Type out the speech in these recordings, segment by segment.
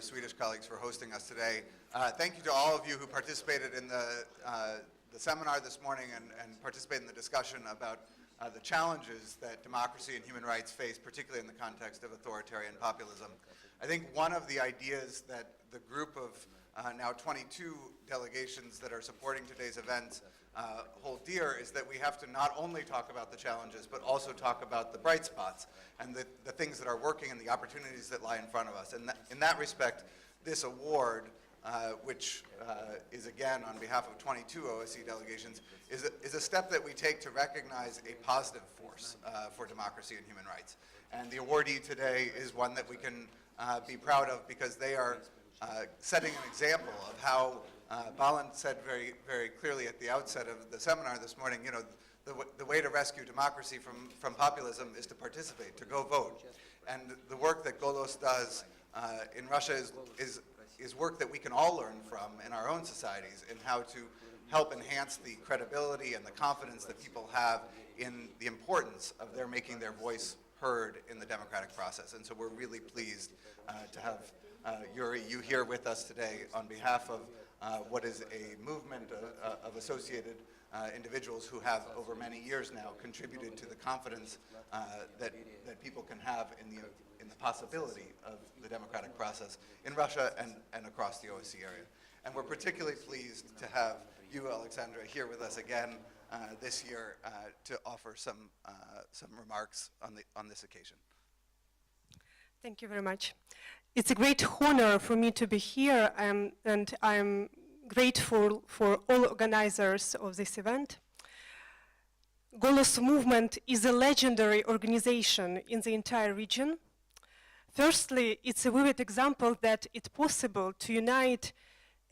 our Swedish colleagues for hosting us today. Thank you to all of you who participated in the seminar this morning and participated in the discussion about the challenges that democracy and human rights face, particularly in the context of authoritarian populism. I think one of the ideas that the group of now 22 delegations that are supporting today's event hold dear is that we have to not only talk about the challenges, but also talk about the bright spots and the things that are working and the opportunities that lie in front of us. And in that respect, this award, which is again on behalf of 22 OSCE delegations, is a step that we take to recognize a positive force for democracy and human rights. And the awardee today is one that we can be proud of because they are setting an example of how Balint said very, very clearly at the outset of the seminar this morning, you know, the way to rescue democracy from populism is to participate, to go vote. And the work that Golos does in Russia is work that we can all learn from in our own societies in how to help enhance the credibility and the confidence that people have in the importance of their making their voice heard in the democratic process. And so we're really pleased to have Iurii, you here with us today on behalf of what is a movement of associated individuals who have over many years now contributed to the confidence that people can have in the possibility of the democratic process in Russia and across the OSCE area. And we're particularly pleased to have you, Alexandra, here with us again this year to offer some remarks on this occasion. Thank you very much. It's a great honor for me to be here, and I'm grateful for all organizers of this event. Golos Movement is a legendary organization in the entire region. Firstly, it's a vivid example that it's possible to unite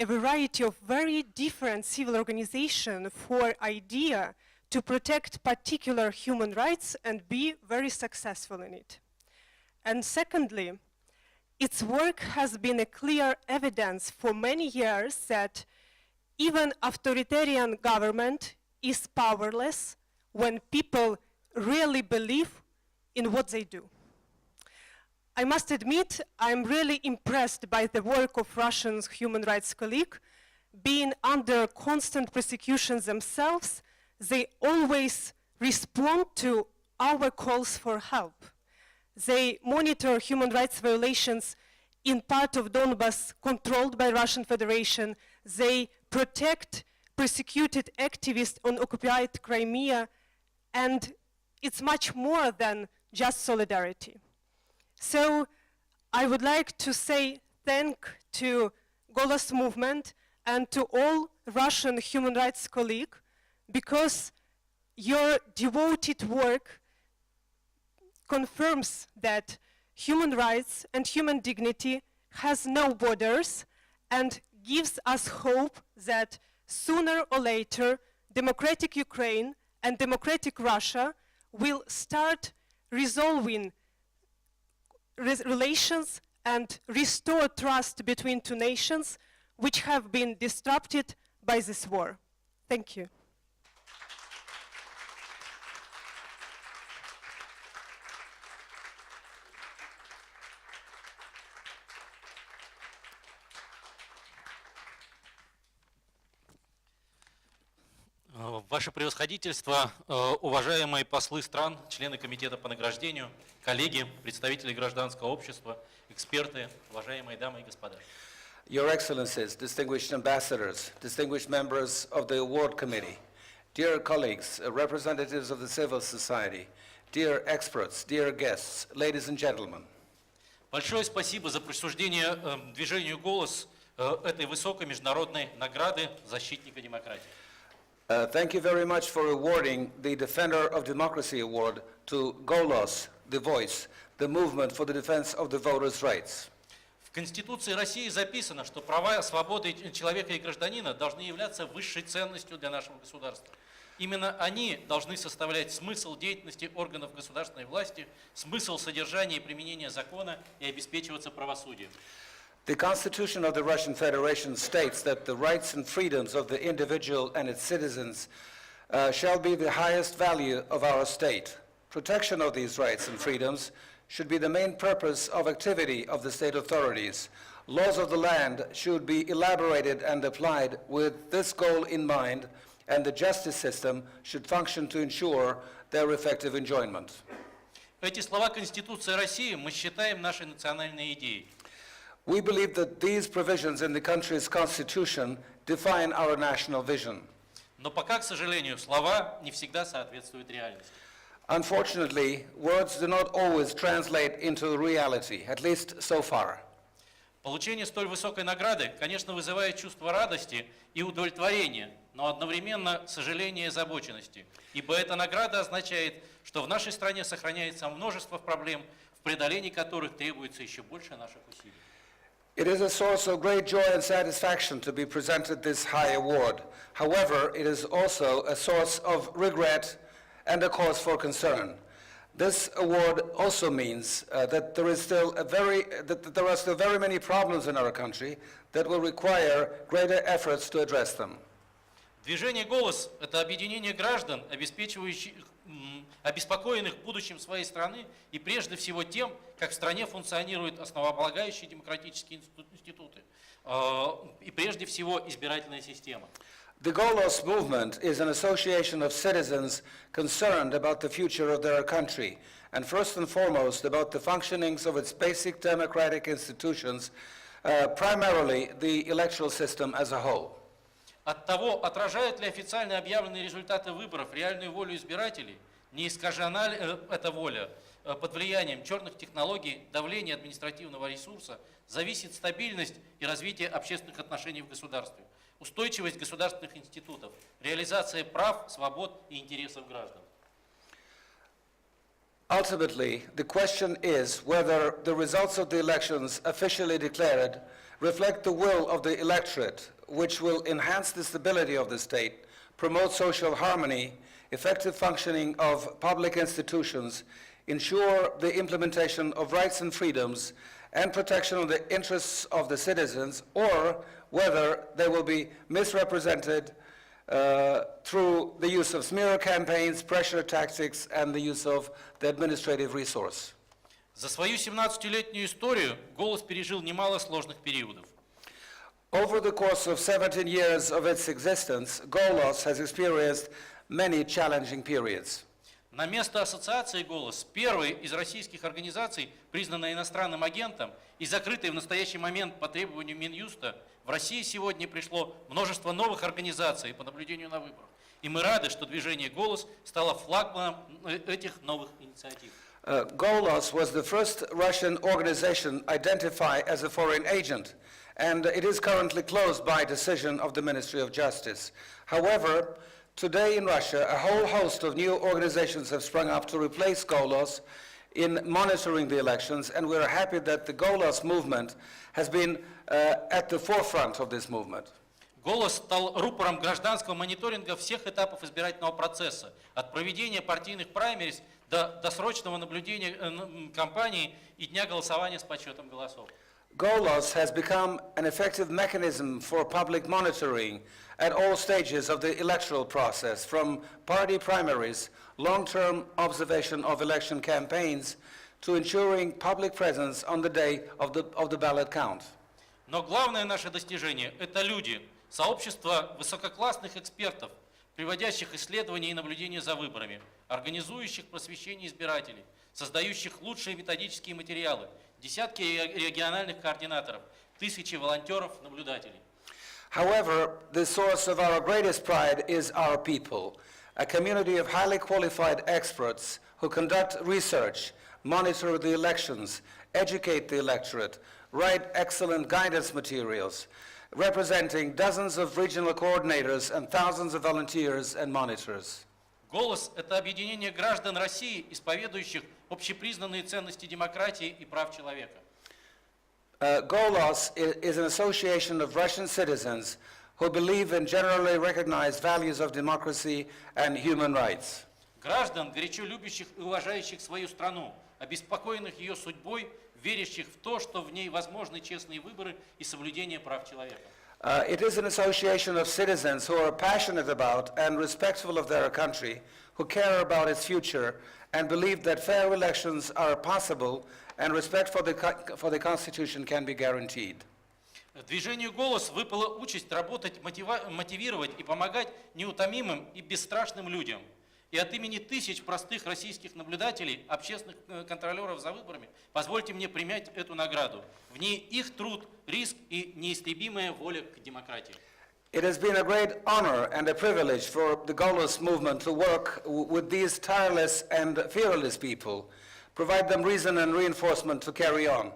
a variety of very different civil organizations for idea to protect particular human rights and be very successful in it. And secondly, its work has been a clear evidence for many years that even authoritarian government is powerless when people really believe in what they do. I must admit, I'm really impressed by the work of Russian human rights colleagues. Being under constant persecution themselves, they always respond to our calls for help. They monitor human rights violations in part of Donbas controlled by Russian Federation. They protect persecuted activists on occupied Crimea, and it's much more than just solidarity. So I would like to say thank to Golos Movement and to all Russian human rights colleagues, because your devoted work confirms that human rights and human dignity has no borders and gives us hope that sooner or later democratic Ukraine and democratic Russia will start resolving relations and restore trust between two nations which have been disrupted by this war. Thank you. Ваше превосходительство, уважаемые послы стран, члены комитета по награждению, коллеги, представители гражданского общества, эксперты, уважаемые дамы и господа. Your Excellencies, distinguished ambassadors, distinguished members of the award committee, dear colleagues, representatives of the civil society, dear experts, dear guests, ladies and gentlemen. Большое спасибо за присуждение движению «Голос» этой высокой международной награды защитника демократии. Thank you very much for awarding the Defender of Democracy Award to Golos, the Voice, the movement for the defense of the voters' rights. В Конституции России записано, что права, свободы человека и гражданина должны являться высшей ценностью для нашего государства. Именно они должны составлять смысл деятельности органов государственной власти, смысл содержания и применения закона и обеспечиваться правосудием. The Constitution of the Russian Federation states that the rights and freedoms of the individual and its citizens shall be the highest value of our state. Protection of these rights and freedoms should be the main purpose of activity of the state authorities. laws of the land should be elaborated and applied with this goal in mind, and the justice system should function to ensure their effective enjoyment. Эти слова Конституции России мы считаем нашей национальной идеей. We believe that these provisions in the country's constitution define our national vision. Но пока, к сожалению, слова не всегда соответствуют реальности. Unfortunately, words do not always translate into reality, at least so far. Получение столь высокой награды, конечно, вызывает чувство радости и удовлетворения, но одновременно сожаление и озабоченности, ибо эта награда означает, что в нашей стране сохраняется множество проблем, в преодолении которых требуется еще больше наших усилий. It is a source of great joy and satisfaction to be presented this high award. However, it is also a source of regret and a cause for concern. This award also means that there are still very many problems in our country that will require greater efforts to address them. Движение «Голос» — это объединение граждан, обеспокоенных будущим своей страны и прежде всего тем, как в стране функционируют основополагающие демократические институты и прежде всего избирательная система. The Golos Movement is an association of citizens concerned about the future of their country, and first and foremost about the functionings of its basic democratic institutions, primarily the electoral system as a whole. От того, отражают ли официально объявленные результаты выборов реальную волю избирателей, не искажена ли эта воля под влиянием черных технологий, давления административного ресурса, зависит стабильность и развитие общественных отношений в государстве, устойчивость государственных институтов, реализация прав, свобод и интересов граждан. Ultimately, the question is whether the results of the elections officially declared reflect the will of the electorate, which will enhance the stability of the state, promote social harmony, effective functioning of public institutions, ensure the implementation of rights and freedoms, and protection of the interests of the citizens, or whether they will be misrepresented through the use of smear campaigns, pressure tactics, and the use of the administrative resource. За свою 17-летнюю историю «Голос» пережил немало сложных периодов. Over the course of 17 years of its existence, Golos has experienced many challenging periods. На место ассоциации «Голос», первой из российских организаций, признанной иностранным агентом и закрытой в настоящий момент по требованию Минюста, в России сегодня пришло множество новых организаций по наблюдению на выборах. И мы рады, что движение «Голос» стало флагманом этих новых инициатив. Golos was the first Russian organization identified as a foreign agent, and it is currently closed by decision of the Ministry of Justice. However, today in Russia, a whole host of new organizations have sprung up to replace Golos in monitoring the elections, and we're happy that the Golos movement has been at the forefront of this movement. «Голос» стал рупором гражданского мониторинга всех этапов избирательного процесса, от проведения партийных праймериз до досрочного наблюдения кампании и дня голосования с подсчетом голосов. Golos has become an effective mechanism for public monitoring at all stages of the electoral process, from party primaries, long-term observation of election campaigns, to ensuring public presence on the day of the ballot count. Но главное наше достижение – это люди, сообщество высококлассных экспертов, приводящих исследования и наблюдения за выборами, организующих просвещение избирателей, создающих лучшие методические материалы, десятки региональных координаторов, тысячи волонтеров-наблюдателей. However, the source of our greatest pride is our people, a community of highly qualified experts who conduct research, monitor the elections, educate the electorate, write excellent guidance materials, representing dozens of regional coordinators and thousands of volunteers and monitors. «Голос» — это объединение граждан России, исповедующих общепризнанные ценности демократии и прав человека. Golos is an association of Russian citizens who believe in generally recognized values of democracy and human rights. Граждан, горячо любящих и уважающих свою страну, обеспокоенных ее судьбой, верящих в то, что в ней возможны честные выборы и соблюдение прав человека. It is an association of citizens who are passionate about and respectful of their country, who care about its future, and believe that fair elections are possible and respect for the Constitution can be guaranteed. Движению «Голос» выпала участь работать, мотивировать и помогать неутомимым и бесстрашным людям. И от имени тысяч простых российских наблюдателей, общественных контролеров за выборами, позвольте мне принять эту награду. В ней их труд, риск и неистребимая воля к демократии. It has been a great honor and a privilege for the Golos Movement to work with these tireless and fearless people, provide them reason and reinforcement to carry on.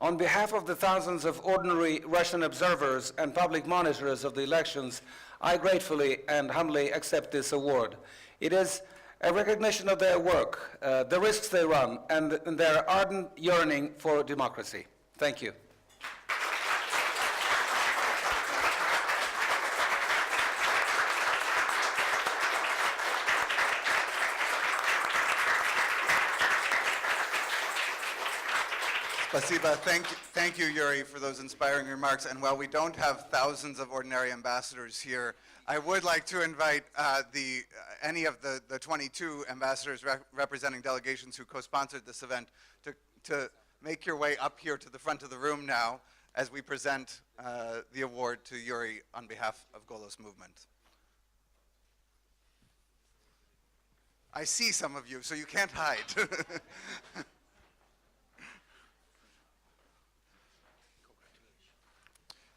On behalf of the thousands of ordinary Russian observers and public monitors of the elections, I gratefully and humbly accept this award. It is a recognition of their work, the risks they run, and their ardent yearning for democracy. Thank you. Spasiba. Thank you, Iurii, for those inspiring remarks. And while we don't have thousands of ordinary ambassadors here, I would like to invite any of the 22 ambassadors representing delegations who co-sponsored this event to make your way up here to the front of the room now as we present the award to Iurii on behalf of Golos Movement. I see some of you, so you can't hide.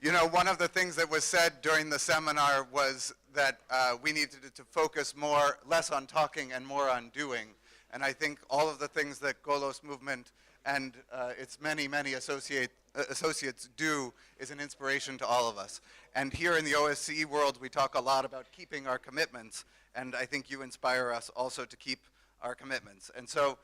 You know, one of the things that was said during the seminar was that we needed to focus less on talking and more on doing. And I think all of the things that Golos Movement and its many, many associates do is an inspiration to all of us. And here in the OSCE world, we talk a lot about keeping our commitments. And I think you inspire us also to keep our commitments. And so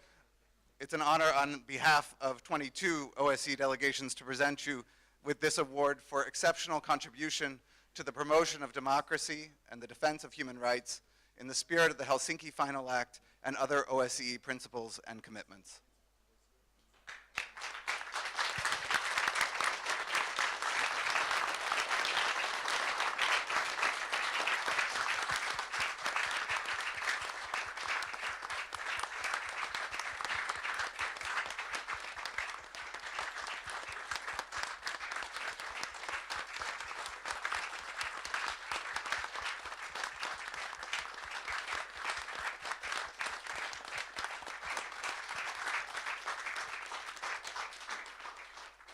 it's an honor on behalf of 22 OSCE delegations to present you with this award for exceptional contribution to the promotion of democracy and the defense of human rights in the spirit of the Helsinki Final Act and other OSCE principles and commitments.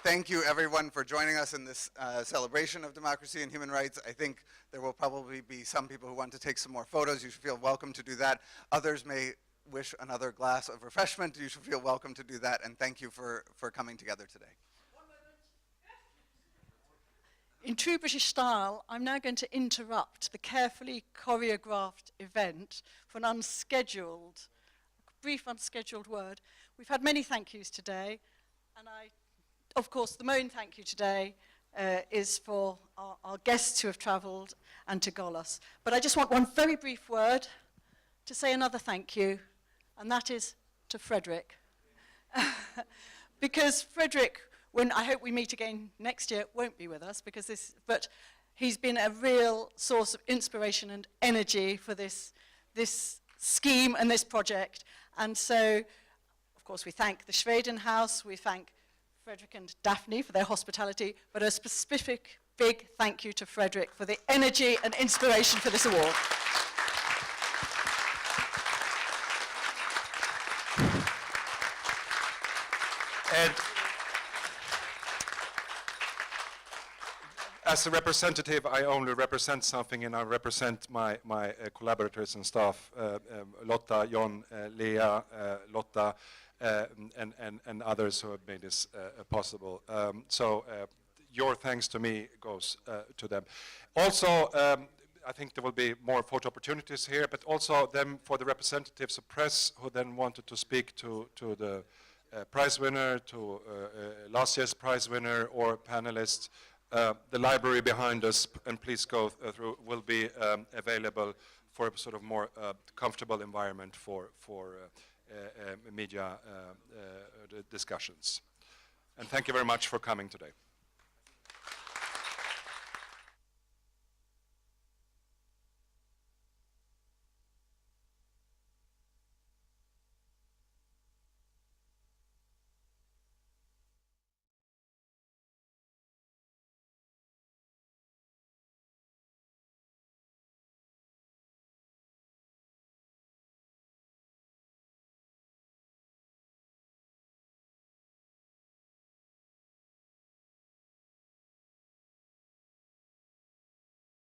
Thank you, everyone, for joining us in this celebration of democracy and human rights. I think there will probably be some people who want to take some more photos. You should feel welcome to do that. Others may wish another glass of refreshment. You should feel welcome to do that. And thank you for coming together today. In true British style, I'm now going to interrupt the carefully choreographed event for an brief unscheduled word. We've had many thank yous today, and of course, the main thank you today is for our guests who have travelled and to Golos. But I just want one very brief word to say another thank you, and that is to Frederick. Because Frederick, when I hope we meet again next year, won't be with us, but he's been a real source of inspiration and energy for this scheme and this project. And so, of course, we thank the Schweden House, we thank Frederick and Daphne for their hospitality, but a specific big thank you to Frederick for the energy and inspiration for this award. And as a representative, I only represent something, and I represent my collaborators and staff, Lotta, John, Leah, Lotta, and others who have made this possible. So your thanks to me goes to them. Also, I think there will be more photo opportunities here, but also them for the representatives of press who then wanted to speak to the prize winner, to last year's prize winner or panelists. The library behind us, and please go through, will be available for a sort of more comfortable environment for media discussions. And thank you very much for coming today.